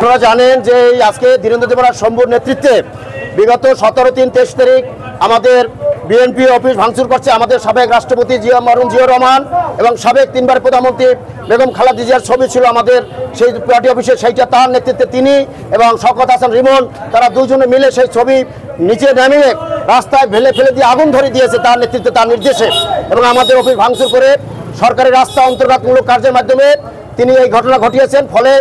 আপনারা জানেন যে আজকে ধীরেন্দ্র দেবরাজ শম্ভুর নেতৃত্বে বিগত 17-3-23 তারিখ আমাদের বিএনপি অফিস ভাঙচুর করছে আমাদের সাবেক রাষ্ট্রপতি জিয়াউর রহমান এবং সাবেক 3বার প্রধানমন্ত্রী বেগম খালেদা জিয়ার ছবি ছিল আমাদের সেই পার্টি অফিসে, সেইটা তার নেতৃত্বে তিনি এবং শওকত হাসান রিমন তারা দুজনে মিলে সেই ছবি নিচে নামিয়ে রাস্তায় ফেলে দিয়ে আগুন ধরে দিয়েছে তার নেতৃত্বে, তার নির্দেশে। এবং আমাদের অফিস ভাঙচুর করে সরকারি রাস্তা অন্তর্ঘাতমূলক কার্যের মাধ্যমে তিনি এই ঘটনা ঘটিয়েছেন। ফলে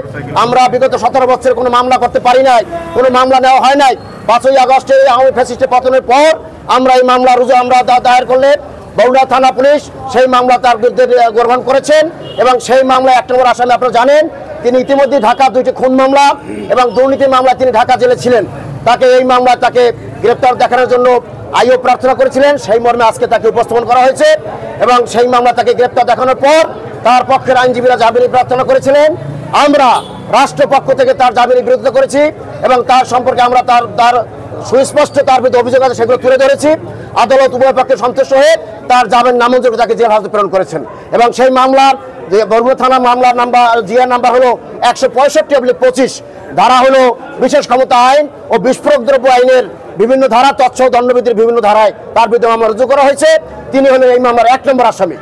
আমরা বিগত 17 বছর কোনো মামলা করতে পারি নাই, কোনো মামলা নেওয়া হয় নাই। 5ই আগস্টে আওয়ামী ফ্যাসিস্টের পতনের পর আমরা এই মামলা আমরা দায়ের করলে বগুড়া থানা পুলিশ সেই মামলা তার বিরুদ্ধে গ্রহণ করেছেন এবং সেই মামলায় 1 নম্বর আসামি আপনারা জানেন তিনি ইতিমধ্যে ঢাকা 2টি খুন মামলা এবং দুর্নীতি মামলা তিনি ঢাকা জেলে ছিলেন। তাকে এই মামলায় তাকে গ্রেপ্তার দেখানোর জন্য আইও প্রার্থনা করেছিলেন, সেই মর্মে আজকে তাকে উপস্থাপন করা হয়েছে এবং সেই মামলা তাকে গ্রেপ্তার দেখানোর পর তার পক্ষের আইনজীবীরা জামিনের প্রার্থনা করেছিলেন। আমরা রাষ্ট্রপক্ষ থেকে তার জামিনের বিরোধিতা করেছি এবং তার সম্পর্কে আমরা তার সুস্পষ্ট তার বিরুদ্ধে অভিযোগ আছে সেগুলো তুলে ধরেছি। আদালত উভয় পক্ষে সন্তুষ্ট হয়ে তার জামিন নামঞ্জুর তাকে জেল হাজতে প্রেরণ করেছেন এবং সেই মামলার বগুড়া থানা মামলার নাম্বার জিআর নাম্বার হলো 165/25, ধারা হলো বিশেষ ক্ষমতা আইন ও বিস্ফোরক দ্রব্য আইনের বিভিন্ন ধারা তৎসহ দণ্ডবিধির বিভিন্ন ধারায় তার বিরুদ্ধে মামলা রুজু করা হয়েছে। তিনি হলেন এই মামলার 1 নম্বর আসামি।